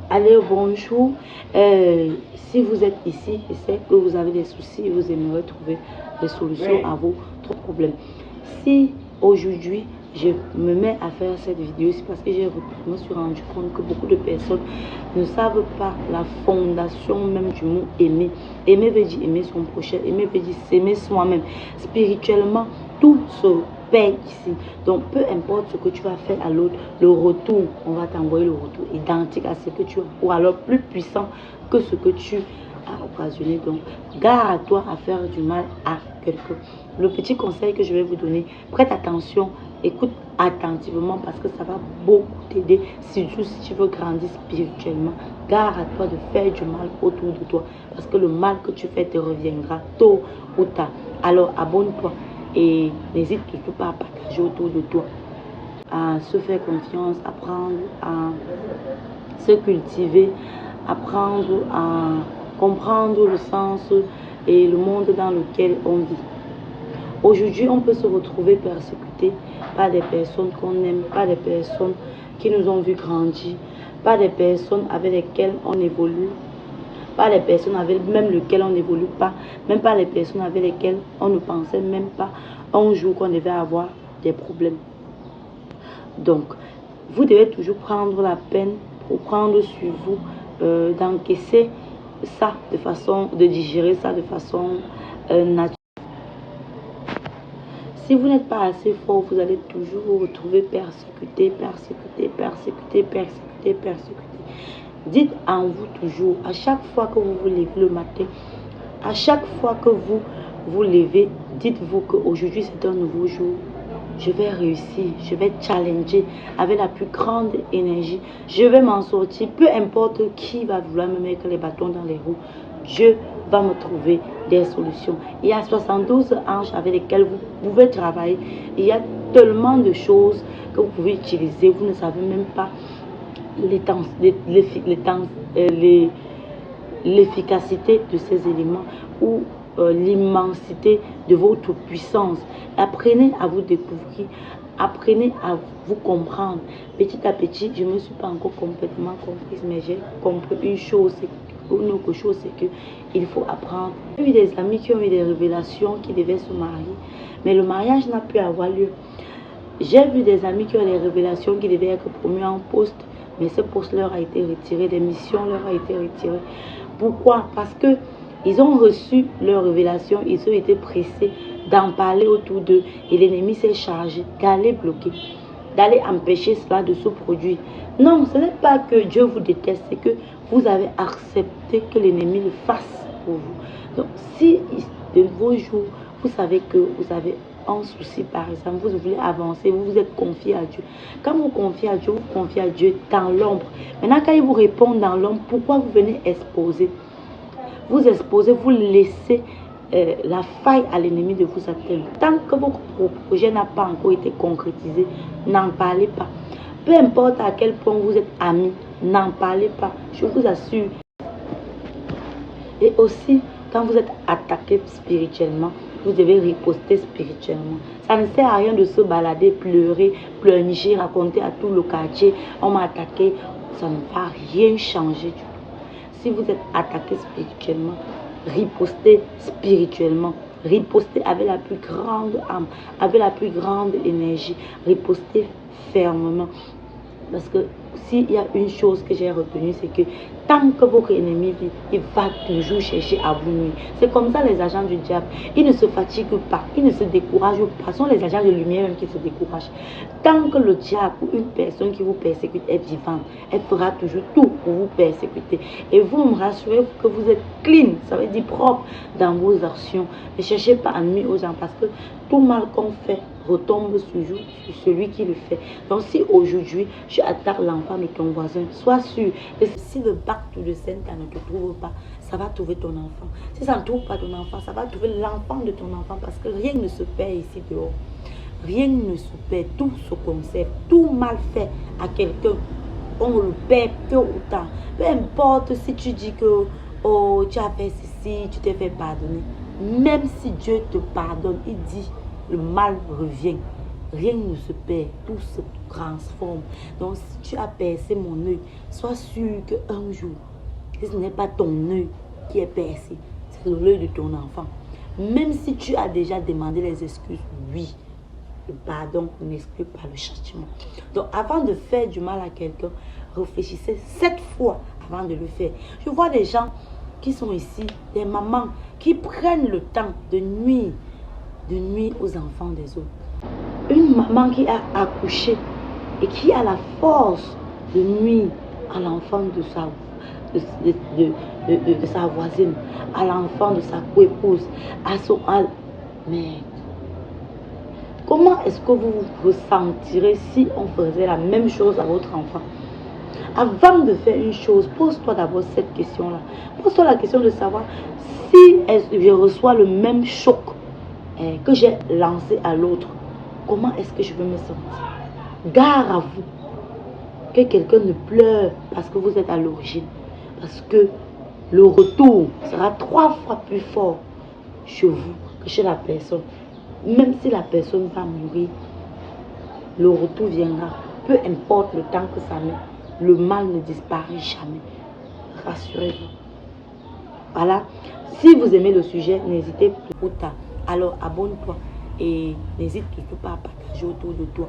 Allez, bonjour. Si vous êtes ici, je sais que vous avez des soucis et vous aimeriez trouver des solutions à vos problèmes. Si aujourd'hui je me mets à faire cette vidéo, c'est parce que je me suis rendu compte que beaucoup de personnes ne savent pas la fondation même du mot aimer. Aimer veut dire aimer son prochain, aimer veut dire s'aimer soi-même. Spirituellement, tout se paye ici. Donc, peu importe ce que tu vas faire à l'autre, le retour, on va t'envoyer le retour identique à ce que tu as, ou alors plus puissant que ce que tu as occasionné. Donc, garde à toi à faire du mal à quelqu'un. Le petit conseil que je vais vous donner, prête attention, écoute attentivement parce que ça va beaucoup t'aider, surtout si tu veux grandir spirituellement. Garde à toi de faire du mal autour de toi parce que le mal que tu fais te reviendra tôt ou tard. Alors, abonne-toi. Et n'hésite surtout pas à partager autour de toi, à se faire confiance, apprendre à se cultiver, apprendre à comprendre le sens et le monde dans lequel on vit. Aujourd'hui, on peut se retrouver persécuté par des personnes qu'on aime, par des personnes qui nous ont vu grandir, par des personnes avec lesquelles on évolue, pas les personnes avec même lesquelles on n'évolue pas, même pas les personnes avec lesquelles on ne pensait même pas un jour qu'on devait avoir des problèmes. Donc, vous devez toujours prendre la peine pour prendre sur vous d'encaisser ça de façon, de digérer ça de façon naturelle. Si vous n'êtes pas assez fort, vous allez toujours vous retrouver persécuté, persécuté, persécuté, persécuté, persécuté. Dites en vous toujours, à chaque fois que vous vous levez le matin, à chaque fois que vous vous levez, dites-vous qu'aujourd'hui c'est un nouveau jour. Je vais réussir, je vais challenger avec la plus grande énergie. Je vais m'en sortir, peu importe qui va vouloir me mettre les bâtons dans les roues. Dieu va me trouver des solutions. Il y a 72 anges avec lesquels vous pouvez travailler. Il y a tellement de choses que vous pouvez utiliser. Vous ne savez même pas l'efficacité de ces éléments ou l'immensité de votre puissance. Apprenez à vous découvrir, apprenez à vous comprendre. Petit à petit, je ne me suis pas encore complètement comprise, mais j'ai compris une autre chose, c'est que il faut apprendre. J'ai eu des amis qui ont eu des révélations qui devaient se marier, mais le mariage n'a pu avoir lieu. J'ai vu des amis qui ont des révélations qui devaient être promus en poste, mais ce poste leur a été retiré, des missions leur a été retirées. Pourquoi? Parce que ils ont reçu leur révélation, ils ont été pressés d'en parler autour d'eux et l'ennemi s'est chargé d'aller bloquer, d'aller empêcher cela de se produire. Non, ce n'est pas que Dieu vous déteste, c'est que vous avez accepté que l'ennemi le fasse pour vous. Donc, si de vos jours, vous savez que vous avez un souci, par exemple, vous voulez avancer, vous vous êtes confié à Dieu. Quand vous confiez à Dieu, vous confiez à Dieu dans l'ombre. Maintenant, quand il vous répond dans l'ombre, pourquoi vous venez exposer? Vous exposez, vous laissez la faille à l'ennemi de vous atteindre. Tant que votre projet n'a pas encore été concrétisé, n'en parlez pas. Peu importe à quel point vous êtes amis, n'en parlez pas. Je vous assure. Et aussi, quand vous êtes attaqué spirituellement, vous devez riposter spirituellement. Ça ne sert à rien de se balader, pleurer, pleurnicher, raconter à tout le quartier, on m'a attaqué. Ça ne va rien changer du tout. Si vous êtes attaqué spirituellement, ripostez spirituellement. Ripostez avec la plus grande âme, avec la plus grande énergie. Ripostez fermement. Parce que s'il y a une chose que j'ai retenue, c'est que tant que votre ennemi vit, il va toujours chercher à vous nuire. C'est comme ça les agents du diable. Ils ne se fatiguent pas, ils ne se découragent pas. Ce sont les agents de lumière même qui se découragent. Tant que le diable ou une personne qui vous persécute est vivante, elle fera toujours tout pour vous persécuter. Et vous me rassurez que vous êtes clean, ça veut dire propre dans vos actions. Ne cherchez pas à nuire aux gens parce que tout mal qu'on fait retombe sur celui qui le fait. Donc si aujourd'hui tu attaques l'enfant de ton voisin, sois sûr que si le bac de Satan ne te trouve pas, ça va trouver ton enfant. Si ça ne trouve pas ton enfant, ça va trouver l'enfant de ton enfant parce que rien ne se perd ici dehors. Rien ne se perd, tout se conserve. Tout mal fait à quelqu'un, on le perd peu ou tard. Peu importe si tu dis que oh, tu as fait ceci, tu t'es fait pardonner. Même si Dieu te pardonne, il dit le mal revient. rien ne se perd, tout se transforme. Donc si tu as percé mon œil, sois sûr qu'un jour, ce n'est pas ton œil qui est percé, c'est l'œil de ton enfant. Même si tu as déjà demandé les excuses, oui, le pardon n'exclut pas le châtiment. Donc avant de faire du mal à quelqu'un, réfléchissez 7 fois avant de le faire. Je vois des gens qui sont ici, des mamans qui prennent le temps de nuire aux enfants des autres. Une maman qui a accouché et qui a la force de nuire à l'enfant de sa voisine, à l'enfant de sa coépouse, mais comment est-ce que vous vous ressentirez si on faisait la même chose à votre enfant? Avant de faire une chose, pose-toi d'abord cette question-là. Pose-toi la question de savoir si je reçois le même choc que j'ai lancé à l'autre. Comment est-ce que je vais me sentir? Gare à vous que quelqu'un ne pleure parce que vous êtes à l'origine. Parce que le retour sera 3 fois plus fort chez vous que chez la personne. Même si la personne va mourir, le retour viendra. Peu importe le temps que ça met, le mal ne disparaît jamais. Rassurez-vous. Voilà. Si vous aimez le sujet, n'hésitez pas. Alors abonne-toi et n'hésite surtout pas à partager autour de toi.